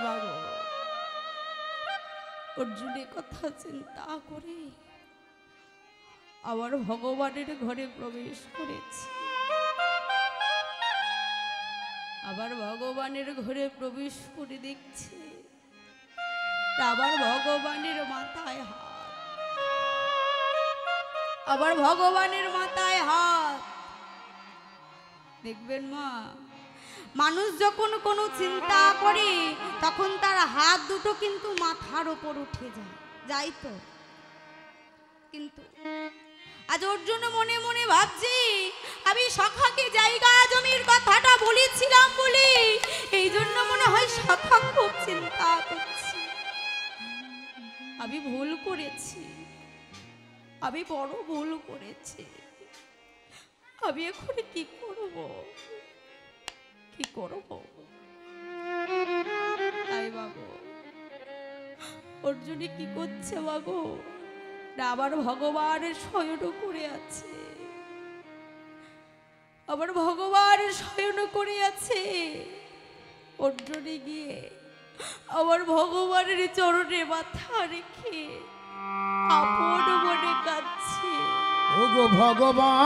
বাবু অর্জুনের কথা চিন্তা করে আবার ভগবানের ঘরে প্রবেশ করেছি। আবার ভগবানের ঘরে প্রবেশ করে দেখছি আবার ভগবানের মাথায় হাত, আবার ভগবানের মাথায় হাত। দেখবেন মা, মানুষ যখন কোনো চিন্তা করে তখন তার হাত দুটো কিন্তু মাথার উপর উঠে যায়, যাই তো। কিন্তু আজ অর্জুন মনে মনে ভাবছি আমি সখাকে জায়গা জমির কথাটা বলেছিলাম বলে এই জন্য মনে হয় সখা খুব চিন্তা করছে। আমি ভুল করেছি, আমি বড় ভুল করেছি। আমি এখন কি করব, কি করব? তাই বাবু অর্জুনে কি করছে বাবু, না আবার ভগবানের শয়ন করে আছে, আবার ভগবানের শয়ন করে আছে। অর্জুনে গিয়ে আবার ভগবানের চরণে মাথা রেখে আপন মনে কাঁদছে। ওগো ভগবান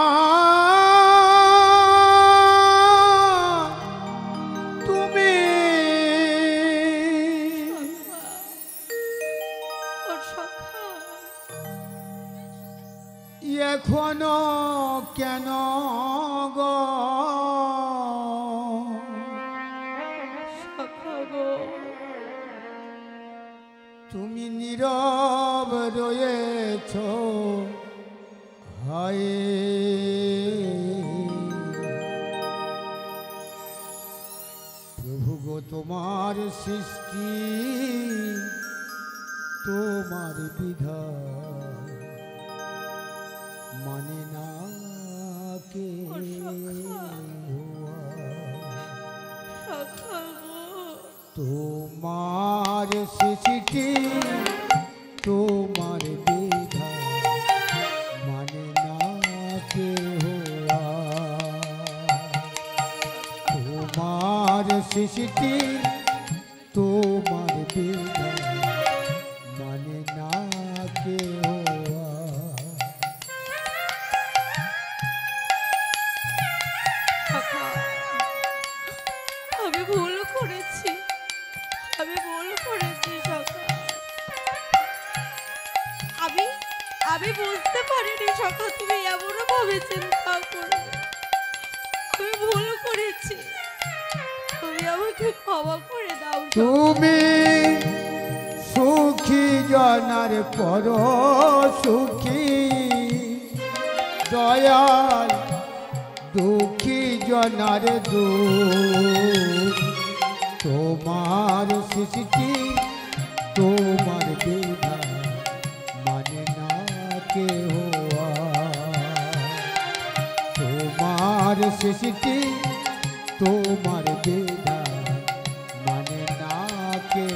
তুমি এখনো কেন গো তুমি নীরব রয়েছ? হায় প্রভু গো তোমার সৃষ্টি তোমার বিধান মানে না কে তোমার সৃষ্টি তোমার বিধান মানে না কে তোমার সৃষ্টি তোমার বিধান মানে না কে আমি ভুল করেছি, আমি ভুল করেছি সখা। আমি বুঝতে পারিনি সখা তুমি এমনও ভাবে চিন্তা করবে। আমি ভুল করেছি, তুমি আমাকে ক্ষমা করে দাও। তুমি সুখী জনার পর সুখী দয়াল দুঃখী জনার দুঃখ তোমার সৃষ্টি তোমার বিধান মানে না কে তোমার সৃষ্টি তোমার বিধান মানে না কে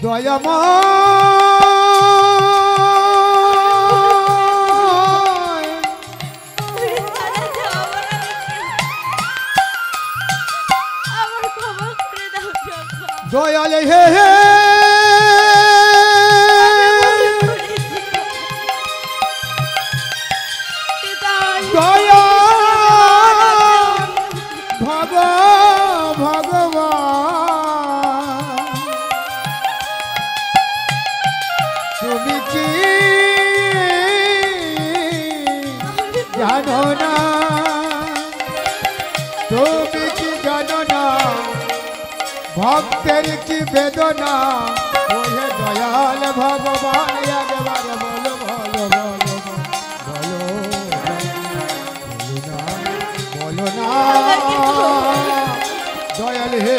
দয়াময় দয়াল হে হে দয়া ভগবান তুমি কি জানো না, তুমি কি জানো না ভক্তের কি বেদনা? ওহে দয়াল ভগবান একবার বলো বলো বলো বলো বলো না দয়াল হে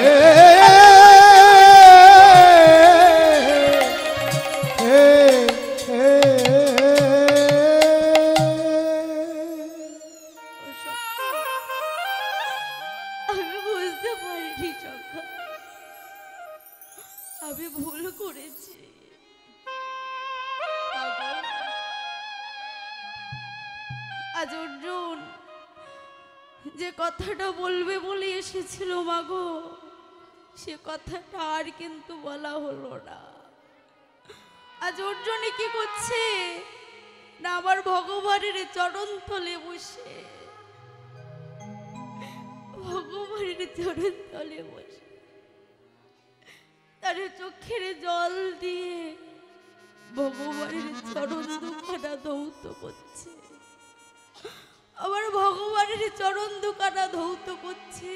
আমি ভুল করেছি। আজ অর্জুন যে কথাটা বলবে বলে এসেছিল মাগো, সে কথাটা আর কিন্তু বলা হলো না। আজ ওর জন্য কি করছে না, আমার ভগবানের চরণ তলে বসে, ভগবানের চরণ তলে বসে তার চোখের জল দিয়ে ভগবানের চরণ দুখানা ধৌত করছে, আমার ভগবানের চরণ দুখানা ধৌত করছে,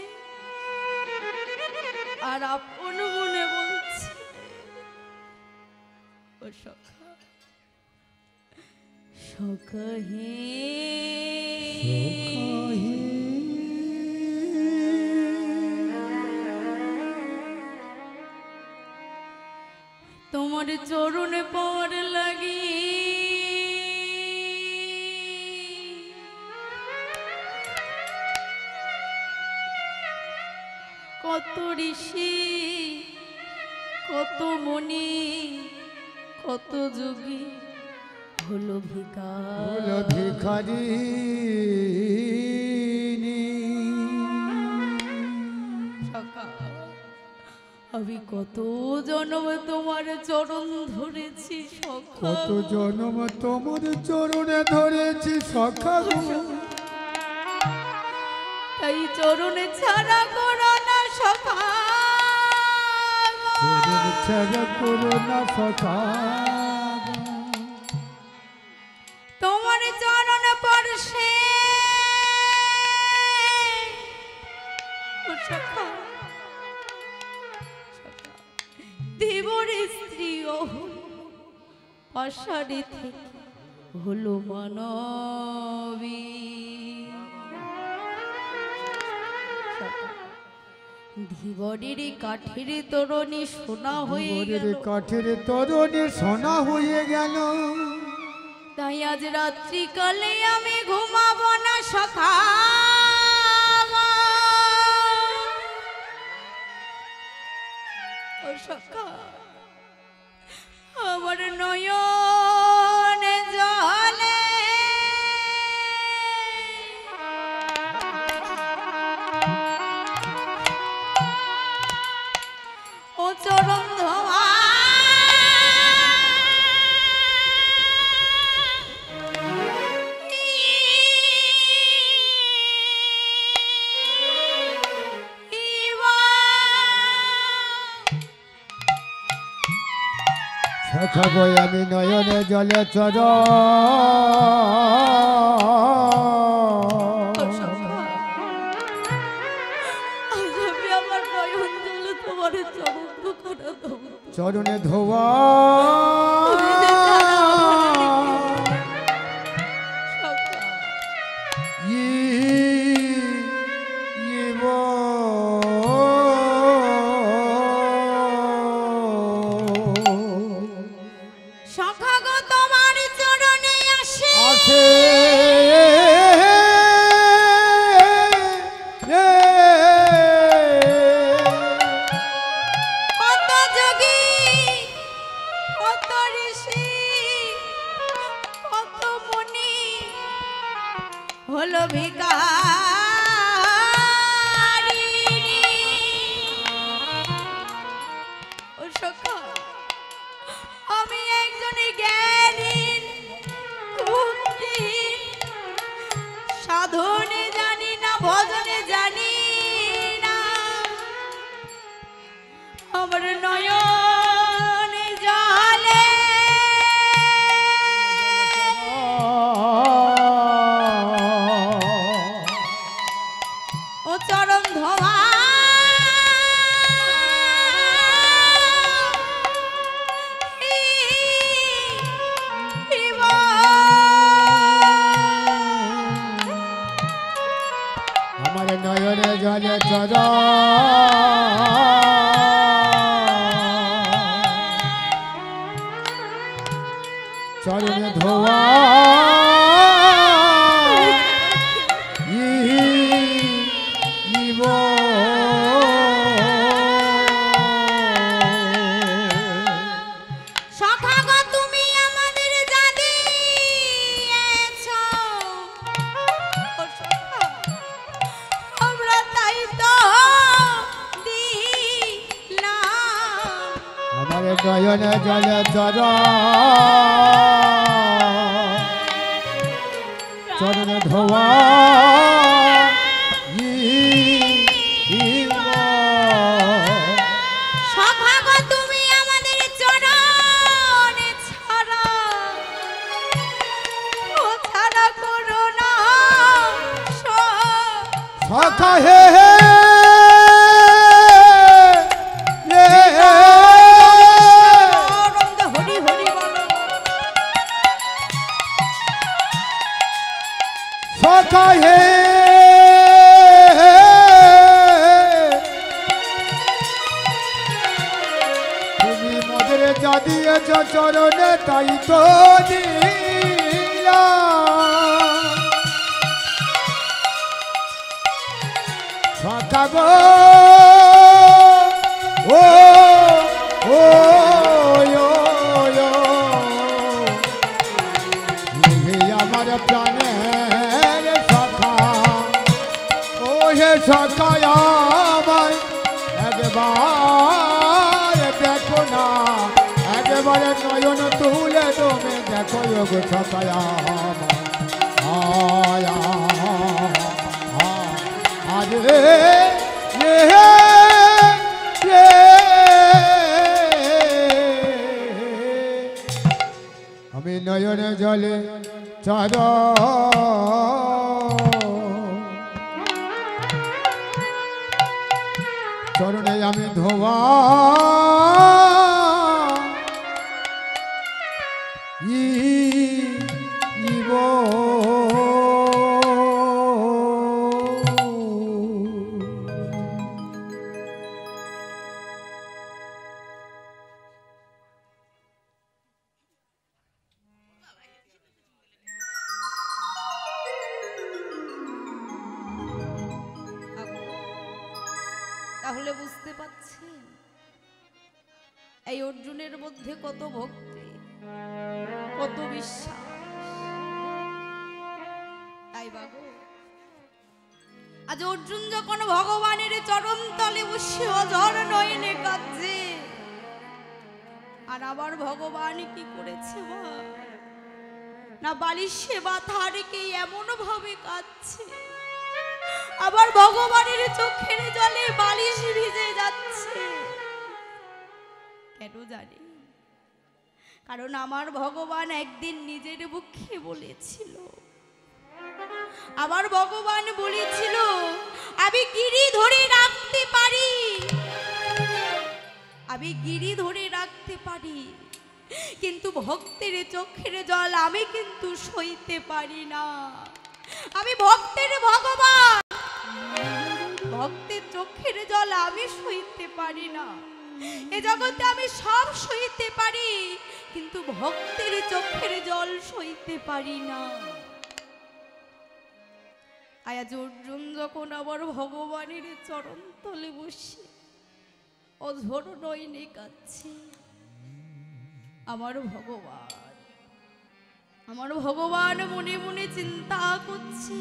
আর আপন মনে বলছে, ও সখা, সখা হে, তোমার চরণে পাওয়ার লাগি কত ঋষি, কত মুনি, কত যোগী হলো ভিখারি। আমি কত জন্ম তোমার চরণ ধরেছি সখা, কত জন্ম তোমার চরণে ধরেছি সখা, তাই চরণে ছাড়া করো না সখা, চরণে ছাড়া করো না সখা, তোমার চরণ পরশে সখা, দেবর স্ত্রী পাশারি থেকে হলো মানবী, ধীবরের কাঠের তরণী সোনা হয়ে গেল, কাঠের তরণী সোনা হয়ে গেল, তাই আজ রাত্রিকালে আমি ঘুমাবো না সখা, ও সখা, আমার নয়নে জলে ও চরণ ধোয়া সখা গো আমি নয়নে জলে চর, চরণে ধোয়া সখা গো তোমার চরণে আসে, কত যোগী, কত ঋষি, কত মুনি হলো ভিখারি, ও সখা, আমি একজন জ্ঞানীন ভক্তিহীন, সাধনে জানি না, ভজনে জানি না, আমার নয়নে জলে ও চরণ ধোয়া আমার নয়নে জলে চর, চরণে ধোয়া সখা গো তুমি আমাদের জানিয়েছ, ও সখা ওরে নয়নে জলে চরণে ধোয়া তুমি আমাদের চরণে ছাড়া ও ছাড়া করো না সখা হে হে হরি হরি বলো সখা হে তুমি মোদের যা দিয়েছ চরণে তাই তো দিলাম সখা গো ও ও আমার প্রাণের সখা ও হে সখা আমার একবার দেখো না একবারে নয়ন তুলে তুমি দেখো গো সখা আমার আরে আমি নয়নে জলে চার চরণে আমি ধোয়া ইব তাহলে বুঝতে পারছেন এই অর্জুনের মধ্যে কত ভক্তি কত বিশ্বাস। তাই বাবু আজ অর্জুন যখন ভগবানের চরণ তলে বসে অঝর নয়নে কাঁদছে আর আবার ভগবান কি করেছে না বালিশে মাথা রেখে এমন ভাবে কাঁদছে আবার ভগবানের চোখের জলে বালিশ ভিজে যাচ্ছে। কেন জানি? কারণ আমার ভগবান একদিন নিজের মুখে বলেছিল, আমার ভগবান বলেছিল আমি গিরি ধরে রাখতে পারি, আমি গিরি ধরে রাখতে পারি, কিন্তু ভক্তের চোখের জল আমি কিন্তু সইতে পারি না। আমি ভক্তের ভগবান, ভক্তের চোখের জল আমি সইতে পারি না। এ জগতে আমি সব সইতে পারি, কিন্তু ভক্তের চোখের জল সইতে পারি না। আজ অর্জুন যখন আবার ভগবানের চরণ তলে বসে অঝোর নয়নে কাঁদছে, আমার ভগবান মনে মনে চিন্তা করছে,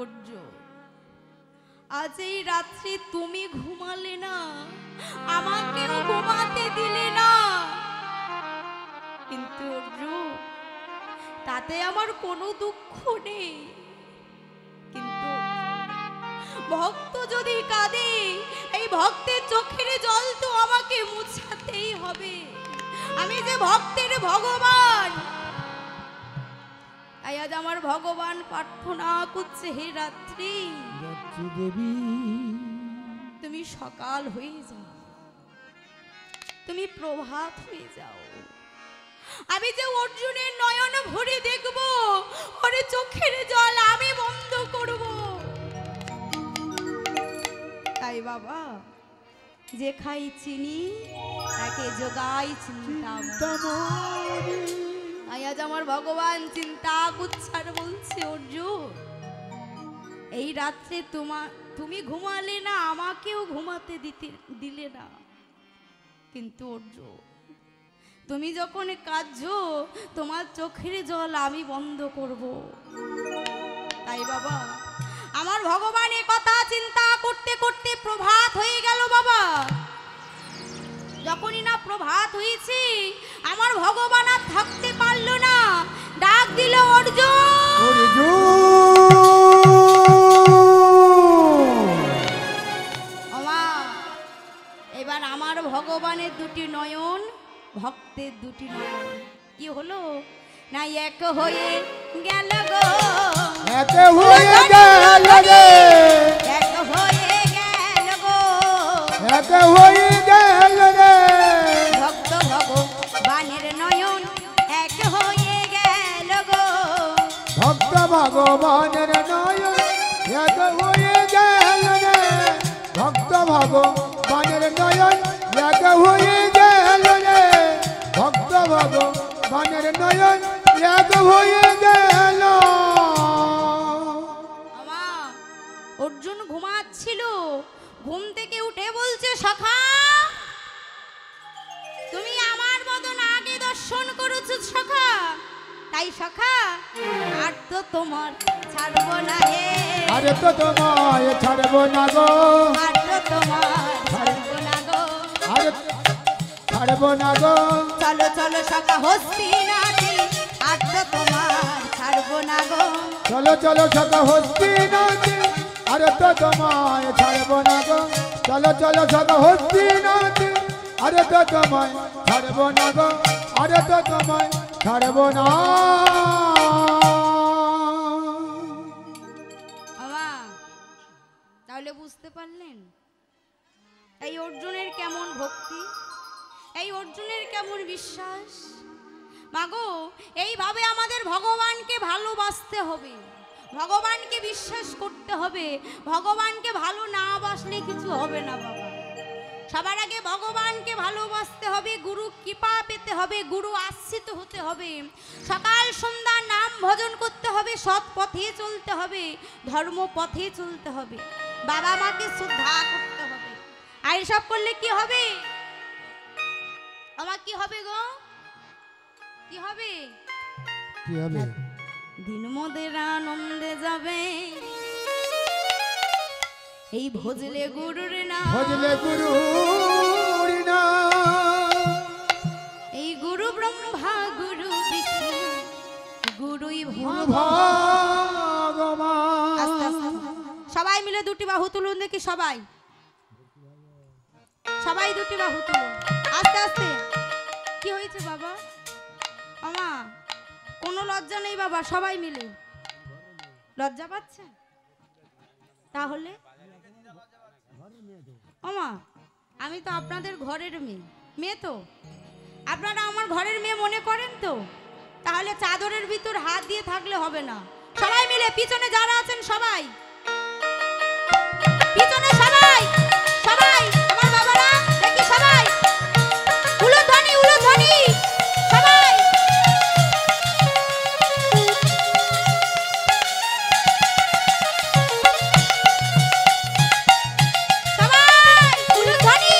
অর্জুন আজ এই রাত্রে তুমি ঘুমালে না, আমাকেও ঘুমাতে দিলে না, কিন্তু অর্জুন তাতে আমার কোনো দুঃখ নেই। কিন্তু ভক্ত যদি কাঁদে, এই ভক্তের চোখের জল তো আমাকে মুছাতেই হবে। আমি যে ভক্তের ভগবান, তাই আজ আমার ভগবান প্রার্থনা করছে, হে রাত্রি দেবী তুমি সকাল হয়ে যাও, তুমি প্রভাত হয়ে যাও। আমি যে অর্জুনের নয়ন ভরে দেখব, ওরে চোখের জল আমি বন্ধ করব। তাই বাবা যে খাই চিনি তাকে যোগাই চিন্তা। তাই আজ আমার ভগবান চিন্তা গুচ্ছার বলছে, অর্জুন এই রাত্রে তুমি ঘুমালে না, আমাকেও ঘুমাতে দিলে না, কিন্তু অর্জুন তুমি যখন কাঁদছো তোমার চোখের জল আমি বন্ধ করব। তাই বাবা আমার ভগবান এ কথা চিন্তা করতে করতে প্রভাত হয়ে গেল বাবা। যখনই না প্রভাত হয়েছে, আমার ভগবান আর থাকতে পারলো না, ডাক দিল অর্জুন। ওমা, এবার আমার ভগবানের দুটি নয়ন, ভক্তের দুটি নয়ন কি হলো না এক হয়ে গেল গো, এক হয়ে গেল রে, এক হয়ে গেল গো, এক হয়ে গেল রে, ভক্ত ভগবানের নয়ন এক হয়ে গেল গো, ভক্ত ভগবানের নয়ন এক হয়ে গেল রে, ভক্ত ভগবানের নয়ন এক হয়ে গেল রে, ভক্ত ভগবানের নয়ন এক হয়ে গেল। আমার অর্জুন ঘুমাচ্ছিল, ঘুম থেকে উঠে বলছে সখা, তুমি আমার বদন আগে দর্শন করেছো সখা, তাই সখা আর তো তোমার ছাড়বো না হে, আরে তো তোমায় ছাড়বো না গো, আর তো তোমার ছাড়বো না গো, আরে ছাড়বো না গো, চলো চলো সখা হস্তিনাথে, আর তো তোমার ছাড়বো না গো, চলো চলো সখা হস্তিনাথে, আরে তো তোমায় ছাড়বো না গো, চলো চলো সখা হস্তিনাথে, আরে তো তোমায় ছাড়বো না গো, আরে তো তোমায় ছাড়বো না। তাহলে বুঝতে পারলেন এই অর্জুনের কেমন ভক্তি, এই অর্জুনের কেমন বিশ্বাস। মাগো, এইভাবে আমাদের ভগবানকে ভালোবাসতে হবে, ভগবানকে বিশ্বাস করতে হবে, ভগবানকে ভালো না বাসলে কিছু হবে না বাবা। সবার আগে ভগবানকে ভালোবাসতে হবে, গুরু কৃপা পেতে হবে, গুরু আশ্রিত হতে হবে, সকাল সন্ধ্যা নাম ভজন করতে হবে, সৎ পথে চলতে হবে, ধর্ম পথে চলতে হবে, বাবা মাকে শ্রদ্ধা করতে হবে। আর এসব করলে কি হবে আমার, কি হবে গো, কি হবে? কি হবে? দিন মোদের আনন্দে যাবে, এই ভজলে গুরুর নাম, ভজলে গুরুর নাম, এই গুরু ব্রহ্মা গুরু বিষ্ণু গুরুই ভগবান। আস্তে আস্তে সবাই মিলে দুটি বাহু তুলুন দেখি, সবাই সবাই দুটি বাহু তুলুন আস্তে আস্তে। কি হয়েছে বাবা? আমা কোনো লজ্জা নেই বাবা, সবাই মিলে। লজ্জা পাচ্ছে তাহলে? আমা আমি তো আপনাদের ঘরের মেয়ে, মেয়ে তো আপনারা আমার ঘরের মেয়ে মনে করেন তো, তাহলে চাদরের ভিতর হাত দিয়ে থাকলে হবে না। সবাই মিলে পিছনে যারা আছেন সবাই, পিছনে সবাই, সবাই আমার বাবারা দেখি সবাই উলুধ্বনি, উলুধ্বনি সবাই। সবাই উলুধ্বনি।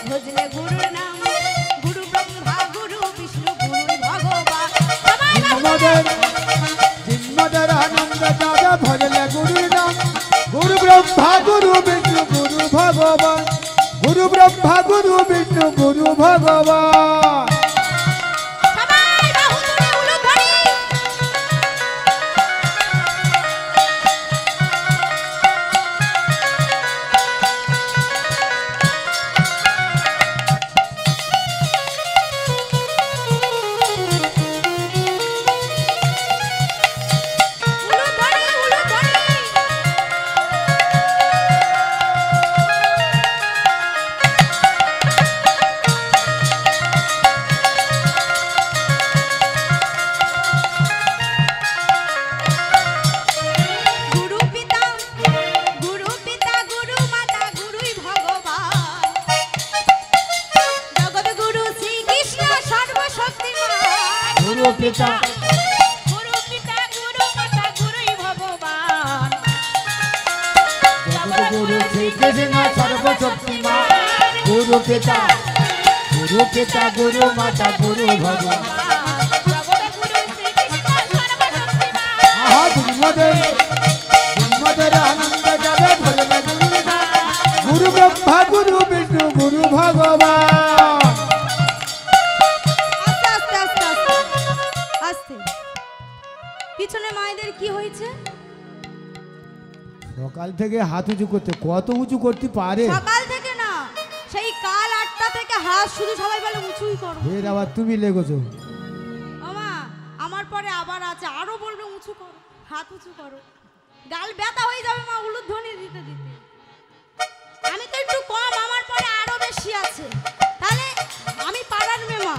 ভজলে গুরুর নাম, গুরু ব্রহ্মা গুরু বিষ্ণু গুরু ভগবান, গুরু ব্রহ্মা গুরু বিষ্ণু গুরু ভগবান। গুরু পিতা গুরু পিতা গুরু মাতা গুরুই ভগবান জগদ্গুরু শ্রীকৃষ্ণ সর্বশক্তিমান গুরু পিতা গুরু পিতা গুরু মাতা গুরু ভগবান জগদ্গুরু শ্রীকৃষ্ণ সর্বশক্তিমান আহা জন্মদের আনন্দ যাবে বলবে গুরু নাম গুরু ব্রহ্মা গুরু বিষ্ণু গুরু ভগবান আস্তে আস্তে আস্তে আস্তে আস্তে পিছনে মায়েদের কি হয়েছে? সকাল থেকে হাত উঁচু করতে কত উঁচু করতে পারে সকাল থেকে না, সেই কাল 8টা থেকে হাত শুধু সবাই বলে উঁচুই করো। ফের আবার তুমি লেগেছো আমা আমার পরে আবার আছে, আরো বলবে উঁচু করো, হাত উঁচু করো। গাল ব্যথা হয়ে যাবে মা উলুধ্বনি দিতে দিতে। আমি তো একটু কম, আমার পরে আরো বেশি আছে। তাহলে আমি পাড়ার মেয়ে মা,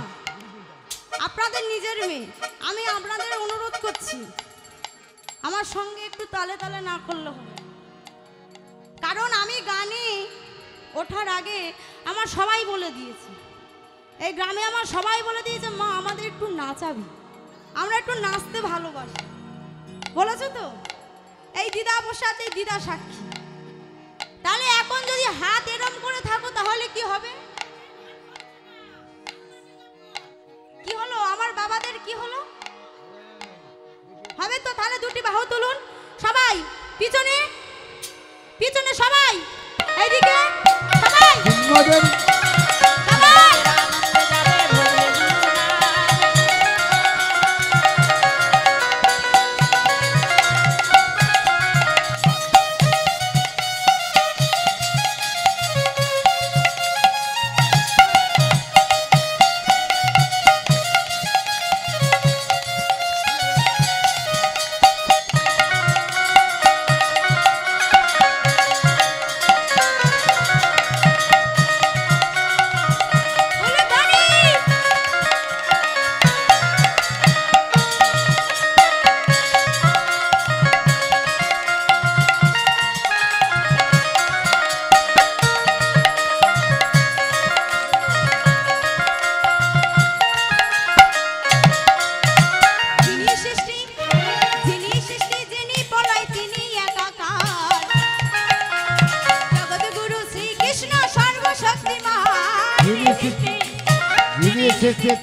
আপনাদের নিজের মেয়ে, আমি আপনাদের অনুরোধ করছি আমার সঙ্গে একটু তালে তালে না করলে হবে। কারণ আমি গানে ওঠার আগে আমার সবাই বলে দিয়েছে, এই গ্রামে আমার সবাই বলে দিয়েছে মা আমাদের একটু নাচাবি, আমরা একটু নাচতে ভালোবাসি, বলেছো তো? এই দিদা বসাতে দিদা সাক্ষী। তাহলে এখন যদি হাত এরম করে থাকো তাহলে কি হবে? কি হলো আমার বাবাদের, কি হলো হবে তো? তাহলে দুটি বাহু তুলুন সবাই, পিছনে পিছনে সবাই, এইদিকে সবাই জন্মদের সবাই।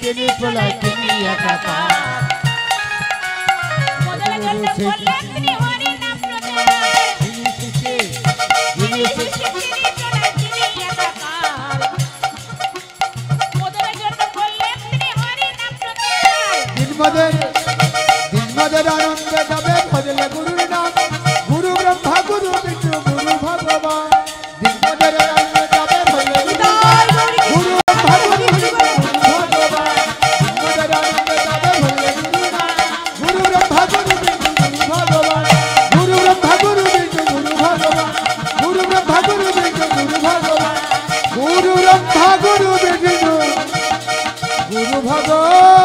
তিনি প্রলয় তিনি একাকার মোদের জন্য বললেন তিনি হরি নাম প্রচার তিনি সৃষ্টি যিনি সৃষ্টি তিনি প্রলয় তিনি একাকার মোদের জন্য বললেন তিনি হরি নাম প্রচার দিনমদের আনন্দে যাবে ভজলে গুরুর নাম গুরু ব্রহ্মা গুরু বিষ্ণু গুরু ভগবান দিনমদের আনন্দে যাবে ভজলে গুরুর নাম গুরু ব্রহ্মা গুরু বিষ্ণু গুরু ভগবান দিনমদের আনন্দে যাবে ভজলে গুরুর নাম গুরু ব্রহ্মা গুরু বিষ্ণু গুরু ভগবান গুরু ব্রহ্মা গুরু বিষ্ণু গুরু ভগবান গুরু ব্রহ্মা গুরু বিষ্ণু গুরু ভগবান গুরু ব্রহ্মা গুরু বিষ্ণু গুরু ভগবান